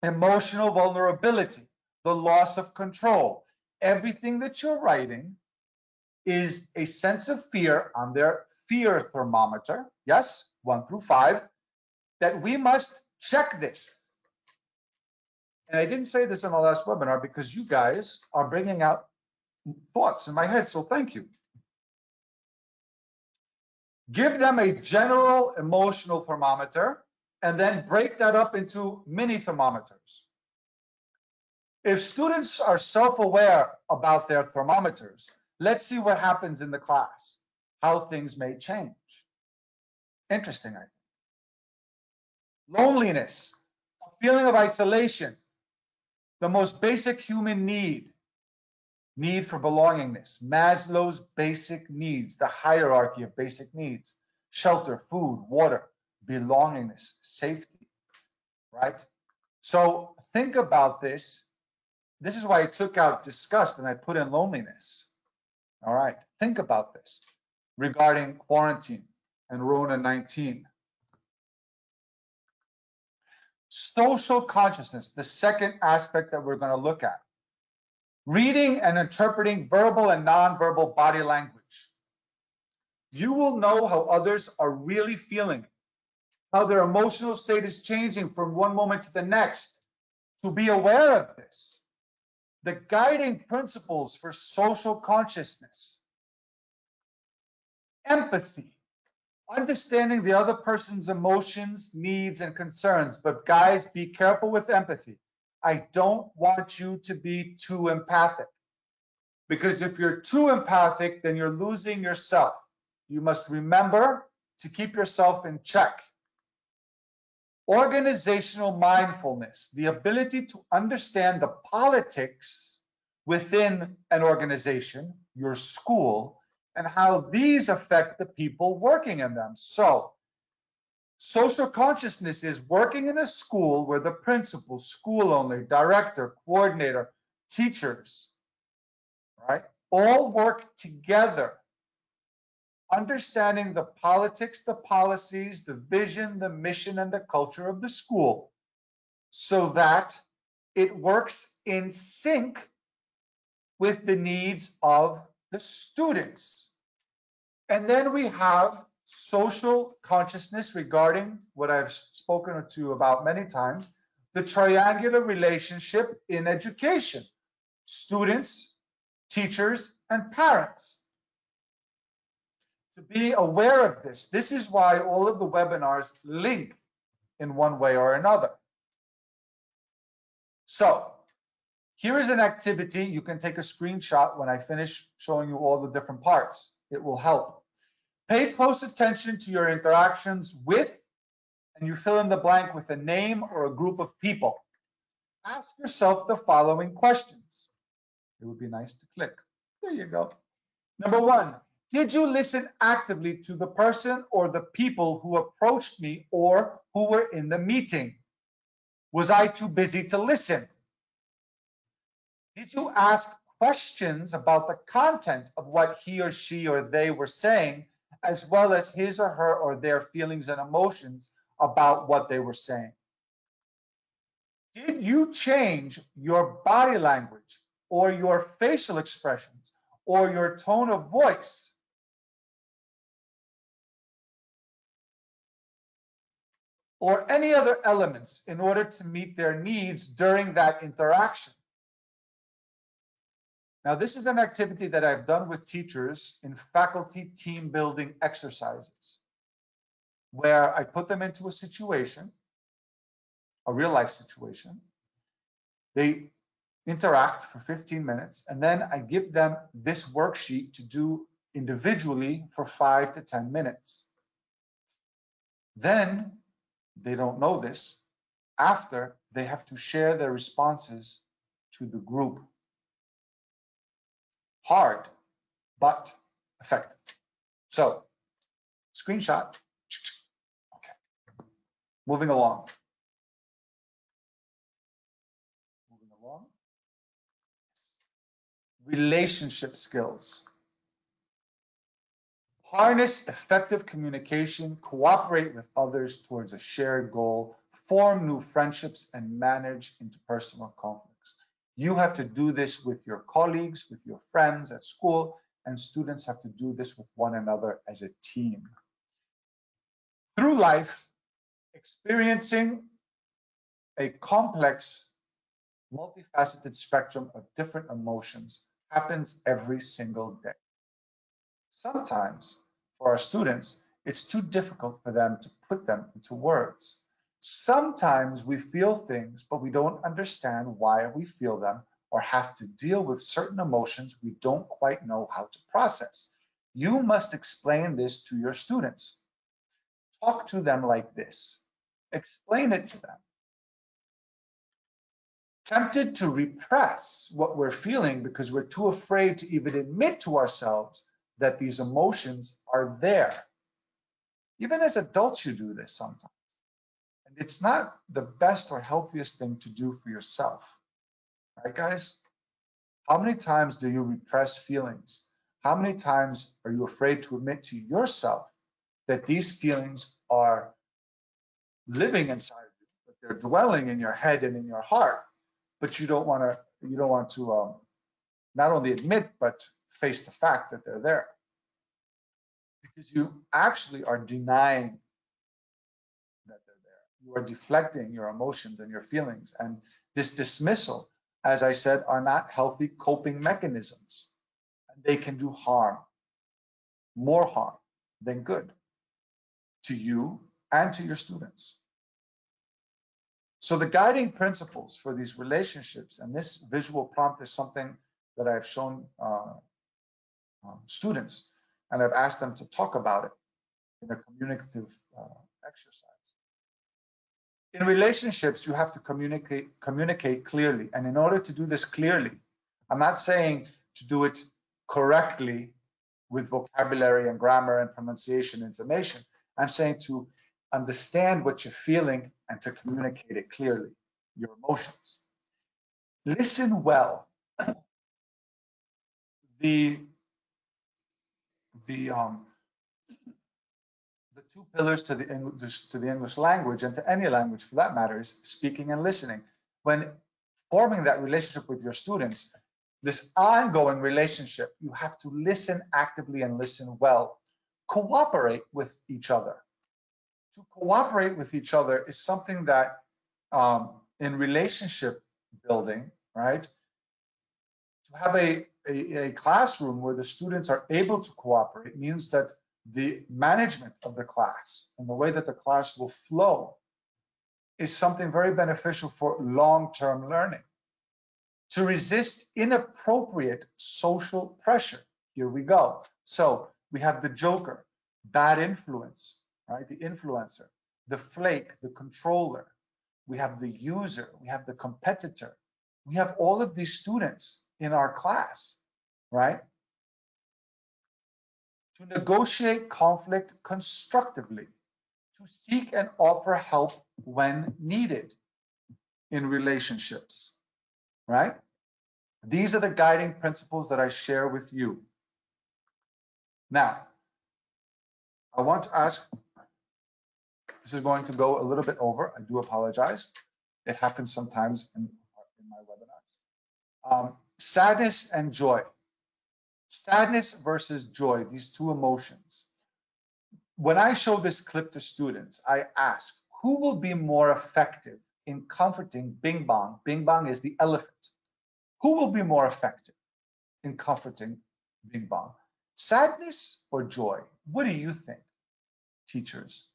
emotional vulnerability, the loss of control. Everything that you're writing is a sense of fear on their fear thermometer, yes, 1 through 5, that we must check this. And I didn't say this in the last webinar because you guys are bringing out thoughts in my head, so thank you. Give them a general emotional thermometer and then break that up into mini thermometers. If students are self-aware about their thermometers, let's see what happens in the class, how things may change. Interesting, I think. Loneliness, a feeling of isolation, the most basic human need for belongingness, Maslow's basic needs, the hierarchy of basic needs, shelter, food, water, belongingness, safety, right? So think about this. This is why I took out disgust and I put in loneliness. All right, think about this regarding quarantine and Rona-19. Social consciousness, the second aspect that we're going to look at. Reading and interpreting verbal and nonverbal body language. You will know how others are really feeling, how their emotional state is changing from one moment to the next. To be aware of this, the guiding principles for social consciousness. Empathy, understanding the other person's emotions, needs, and concerns. But guys, be careful with empathy. I don't want you to be too empathic. Because if you're too empathic, then you're losing yourself. You must remember to keep yourself in check. Organizational mindfulness, the ability to understand the politics within an organization, your school, and how these affect the people working in them. So, social consciousness is working in a school where the principal, school owner, director, coordinator, teachers, right, all work together, understanding the politics, the policies, the vision, the mission, and the culture of the school, so that it works in sync with the needs of the students. And then we have social consciousness regarding what I've spoken to about many times, the triangular relationship in education, students, teachers, and parents. To be aware of this, this is why all of the webinars link in one way or another. So here is an activity. You can take a screenshot when I finish showing you all the different parts. It will help. Pay close attention to your interactions with, and you fill in the blank with a name or a group of people. Ask yourself the following questions. It would be nice to click. There you go. Number 1, did you listen actively to the person or the people who approached me or who were in the meeting? Was I too busy to listen? Did you ask questions about the content of what he or she or they were saying, as well as his or her or their feelings and emotions about what they were saying? Did you change your body language or your facial expressions or your tone of voice or any other elements in order to meet their needs during that interaction? Now, this is an activity that I've done with teachers in faculty team building exercises, where I put them into a situation, a real life situation. They interact for 15 minutes, and then I give them this worksheet to do individually for 5 to 10 minutes. Then they don't know this. After, they have to share their responses to the group. Hard, but effective. So, screenshot. Okay. Moving along. Relationship skills. Harness effective communication, cooperate with others towards a shared goal, form new friendships, and manage interpersonal conflicts. You have to do this with your colleagues, with your friends at school, and students have to do this with one another as a team. Through life, experiencing a complex, multifaceted spectrum of different emotions happens every single day. Sometimes, for our students, it's too difficult for them to put them into words. Sometimes we feel things, but we don't understand why we feel them or have to deal with certain emotions we don't quite know how to process. You must explain this to your students. Talk to them like this. Explain it to them. Tempted to repress what we're feeling because we're too afraid to even admit to ourselves that these emotions are there. Even as adults, you do this sometimes. And it's not the best or healthiest thing to do for yourself. Right, guys? How many times do you repress feelings? How many times are you afraid to admit to yourself that these feelings are living inside of you, that they're dwelling in your head and in your heart, but you don't want to not only admit but face the fact that they're there, because you actually are denying that they're there. You are deflecting your emotions and your feelings, and this dismissal, as I said, are not healthy coping mechanisms, and they can do harm, more harm than good, to you and to your students. So the guiding principles for these relationships, and this visual prompt is something that I've shown students, and I've asked them to talk about it in a communicative exercise. In relationships, you have to communicate clearly. And in order to do this clearly, I'm not saying to do it correctly with vocabulary and grammar and pronunciation information. I'm saying to understand what you're feeling and to communicate it clearly, your emotions. Listen well. The two pillars to the English language, and to any language for that matter, is speaking and listening. When forming that relationship with your students, this ongoing relationship, you have to listen actively and listen well. Cooperate with each other. To cooperate with each other is something that in relationship building, right? To have a classroom where the students are able to cooperate means that the management of the class and the way that the class will flow is something very beneficial for long-term learning. To resist inappropriate social pressure. Here we go. So we have the joker, bad influence, right? The influencer, the flake, the controller. We have the user, we have the competitor. We have all of these students in our class, right? To negotiate conflict constructively, to seek and offer help when needed in relationships, right? These are the guiding principles that I share with you. Now, I want to ask, this is going to go a little bit over. I do apologize. It happens sometimes in my webinars. Sadness and joy. Sadness versus joy, these two emotions. When I show this clip to students, I ask, who will be more effective in comforting Bing Bong? Bing Bong is the elephant. Who will be more effective in comforting Bing Bong? Sadness or joy? What do you think, teachers?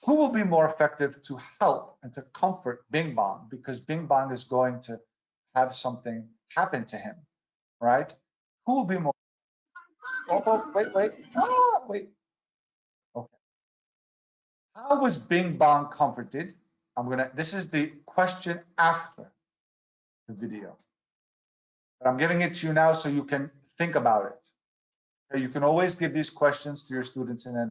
Who will be more effective to help and to comfort Bing Bong? Because Bing Bong is going to have something happen to him, right? Who will be more? Oh, wait. Wait. Okay. How was Bing Bong comforted? This is the question after the video. But I'm giving it to you now so you can think about it. Okay, you can always give these questions to your students and then.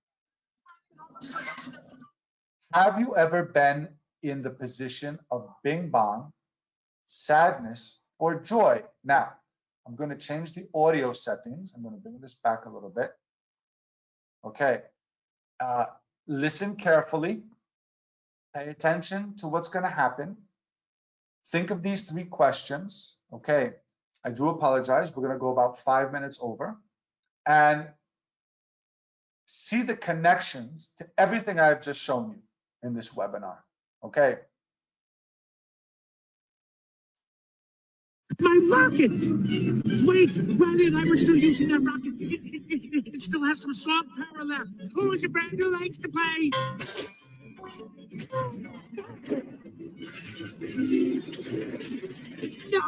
Have you ever been in the position of Bing Bong, sadness, or joy? Now, I'm going to change the audio settings. I'm going to bring this back a little bit. Okay. Listen carefully. Pay attention to what's going to happen. Think of these three questions. Okay. I do apologize. We're going to go about 5 minutes over and see the connections to everything I've just shown you in this webinar. Okay. My rocket! Wait, Riley and I were still using that rocket. It still has some song power left. Who's your friend who likes to play? No!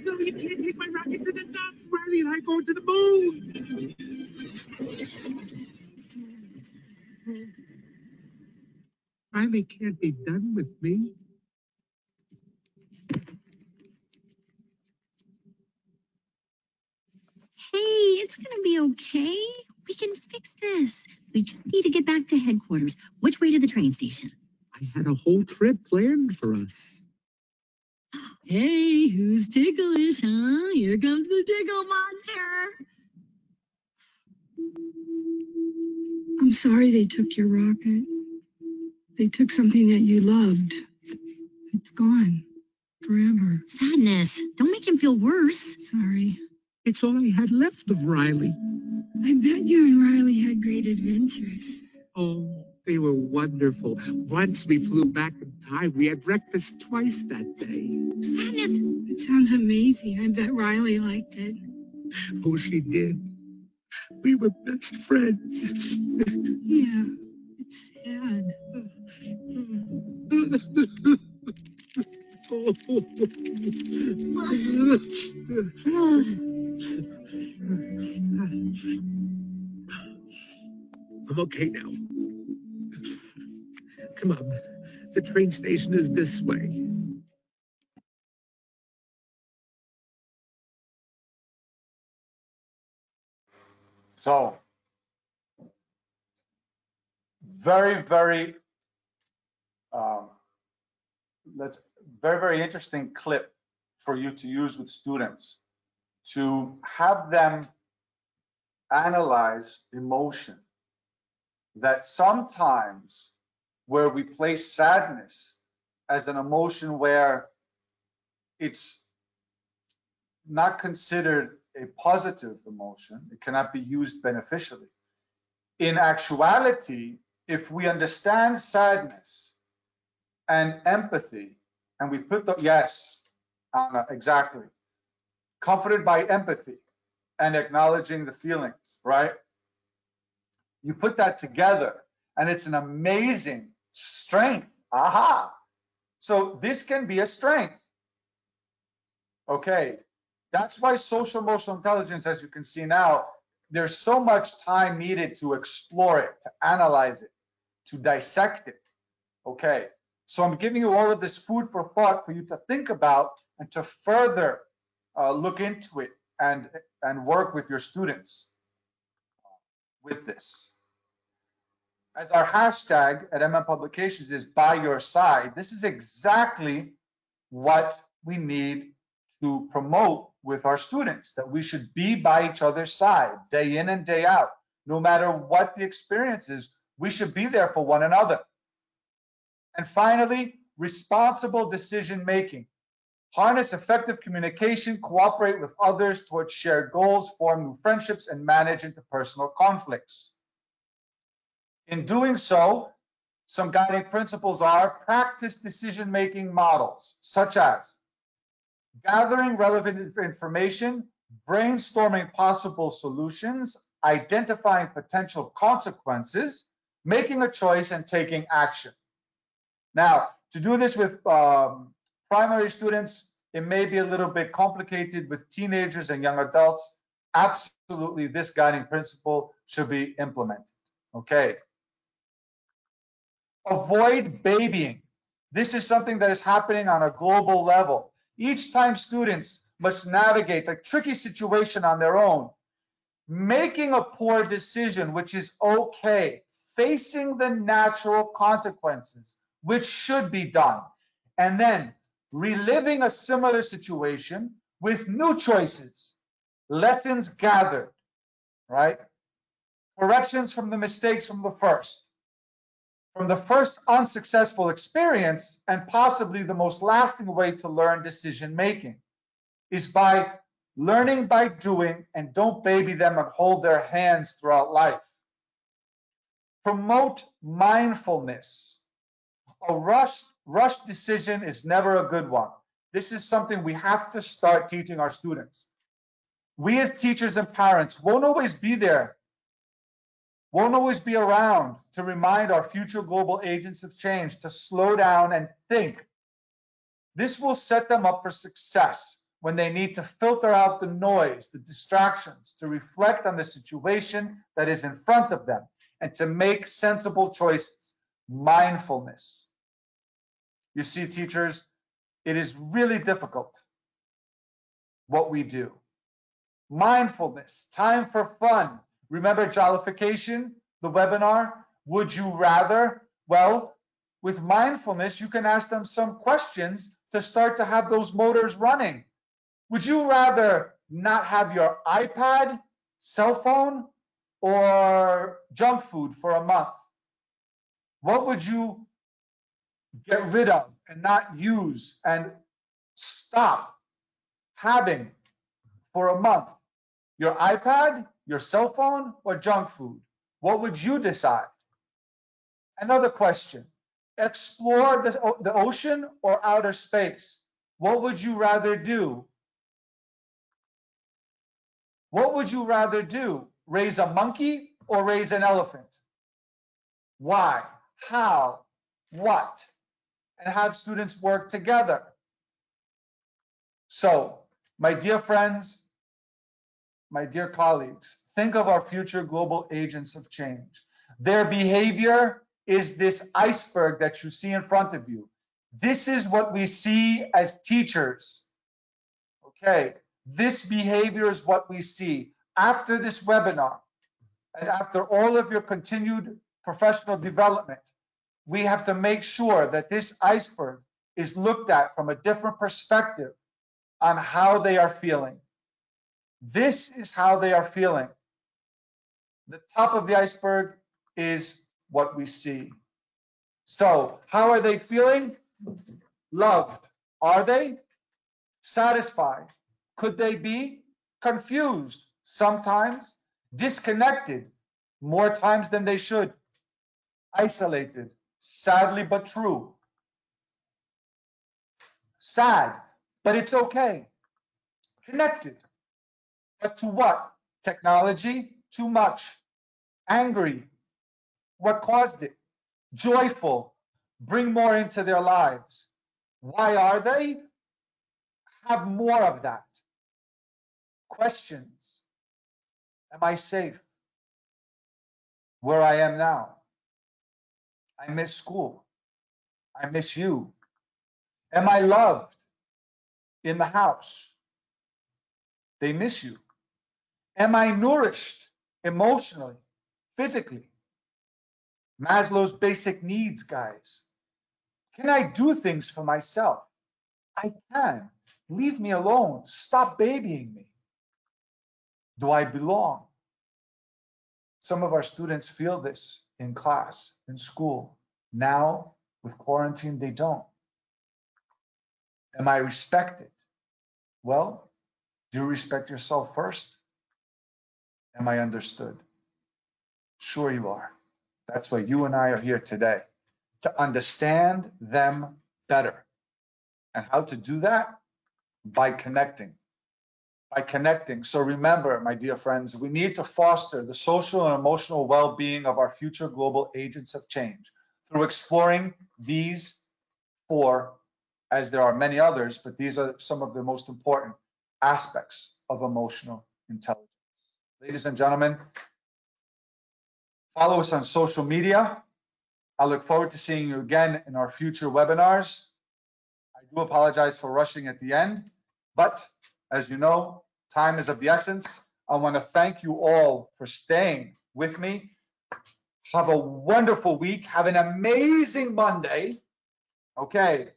No, you can't take my rocket to the dump. Riley and I going to the moon. Riley can't be done with me. Hey, it's gonna be okay. We can fix this. We just need to get back to headquarters. Which way to the train station? I had a whole trip planned for us. Hey, who's ticklish, huh? Here comes the tickle monster. I'm sorry they took your rocket. They took something that you loved. It's gone. Forever. Sadness. Don't make him feel worse. Sorry. It's all I had left of Riley. I bet you and Riley had great adventures. Oh, they were wonderful. Once we flew back in time. We had breakfast twice that day. Sadness. It sounds amazing. I bet Riley liked it. Oh, she did. We were best friends. Yeah, it's sad. I'm okay now. Come on. The train station is this way. So, very, very, very interesting clip for you to use with students to have them analyze emotion. That sometimes where we place sadness as an emotion where it's not considered a positive emotion, it cannot be used beneficially. In actuality, if we understand sadness and empathy, and we put the, yes, Anna, exactly, comforted by empathy and acknowledging the feelings, right? You put that together and it's an amazing strength. Aha. So this can be a strength. Okay. That's why social emotional intelligence, as you can see now, there's so much time needed to explore it, to analyze it, to dissect it. Okay. So I'm giving you all of this food for thought for you to think about and to further look into it and work with your students with this. As our hashtag at MM Publications is by your side, this is exactly what we need to promote with our students, that we should be by each other's side day in and day out. No matter what the experience is, we should be there for one another. And finally, responsible decision making. Harness effective communication, cooperate with others towards shared goals, form new friendships, and manage interpersonal conflicts. In doing so, some guiding principles are practice decision-making models, such as gathering relevant information, brainstorming possible solutions, identifying potential consequences, making a choice, and taking action. Now, to do this with primary students, it may be a little bit complicated. With teenagers and young adults, absolutely this guiding principle should be implemented. Okay. Avoid babying. This is something that is happening on a global level. Each time students must navigate a tricky situation on their own, making a poor decision, which is okay, facing the natural consequences, which should be done, and then reliving a similar situation with new choices, lessons gathered, right? Corrections from the mistakes from the first unsuccessful experience, and possibly the most lasting way to learn decision making. is by learning by doing, and don't baby them and hold their hands throughout life. Promote mindfulness. A rushed decision is never a good one. This is something we have to start teaching our students. We as teachers and parents won't always be there, won't always be around to remind our future global agents of change to slow down and think. This will set them up for success when they need to filter out the noise, the distractions, to reflect on the situation that is in front of them and to make sensible choices. Mindfulness. You see, teachers, it is really difficult what we do. Mindfulness, time for fun. Remember jollification, the webinar? Would you rather? Well, with mindfulness, you can ask them some questions to start to have those motors running. Would you rather not have your iPad, cell phone, or junk food for a month? What would you get rid of and not use and stop having for a month? Your iPad, your cell phone, or junk food? What would you decide? Another question. Explore the ocean or outer space. What would you rather do? What would you rather do? Raise a monkey or raise an elephant? Why? How? What? And have students work together. So, my dear friends, my dear colleagues, think of our future global agents of change. Their behavior is this iceberg that you see in front of you. This is what we see as teachers. Okay, this behavior is what we see. After this webinar, and after all of your continued professional development, we have to make sure that this iceberg is looked at from a different perspective on how they are feeling. This is how they are feeling. The top of the iceberg is what we see. So, how are they feeling? Loved. Are they? Satisfied. Could they be? Confused. Sometimes. Disconnected. More times than they should. Isolated. Sadly but true. Sad, but it's okay. Connected. But to what? Technology? Too much. Angry. What caused it? Joyful. Bring more into their lives. Why are they? Have more of that. Questions. Am I safe? Where I am now? I miss school. I miss you. Am I loved in the house? They miss you. Am I nourished emotionally, physically? Maslow's basic needs, guys. Can I do things for myself? I can. Leave me alone. Stop babying me. Do I belong? Some of our students feel this in class, in school. Now, with quarantine, they don't. Am I respected? Well, do you respect yourself first? Am I understood? Sure you are. That's why you and I are here today, to understand them better. And how to do that? By connecting. By connecting. So remember, my dear friends, we need to foster the social and emotional well-being of our future global agents of change through exploring these 4, as there are many others, but these are some of the most important aspects of emotional intelligence. Ladies and gentlemen, follow us on social media. I look forward to seeing you again in our future webinars. I do apologize for rushing at the end, but as you know, time is of the essence. I want to thank you all for staying with me. Have a wonderful week. Have an amazing Monday. Okay,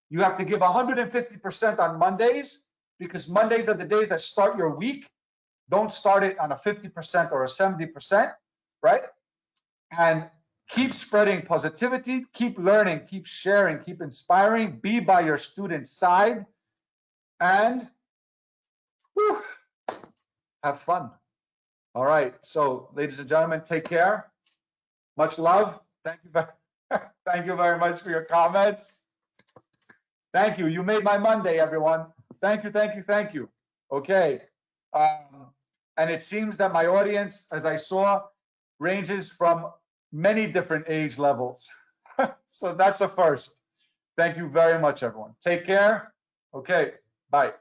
you have to give 150% on Mondays, because Mondays are the days that start your week. Don't start it on a 50% or a 70%, right? And keep spreading positivity, keep learning, keep sharing, keep inspiring, be by your students' side, and Whew. Have fun. All right. So, ladies and gentlemen, take care. Much love. Thank you. Thank you very much for your comments. Thank you. You made my Monday, everyone. Thank you, thank you, thank you. Okay. And it seems that my audience, as I saw, ranges from many different age levels. So that's a first. Thank you very much, everyone. Take care. Okay. Bye.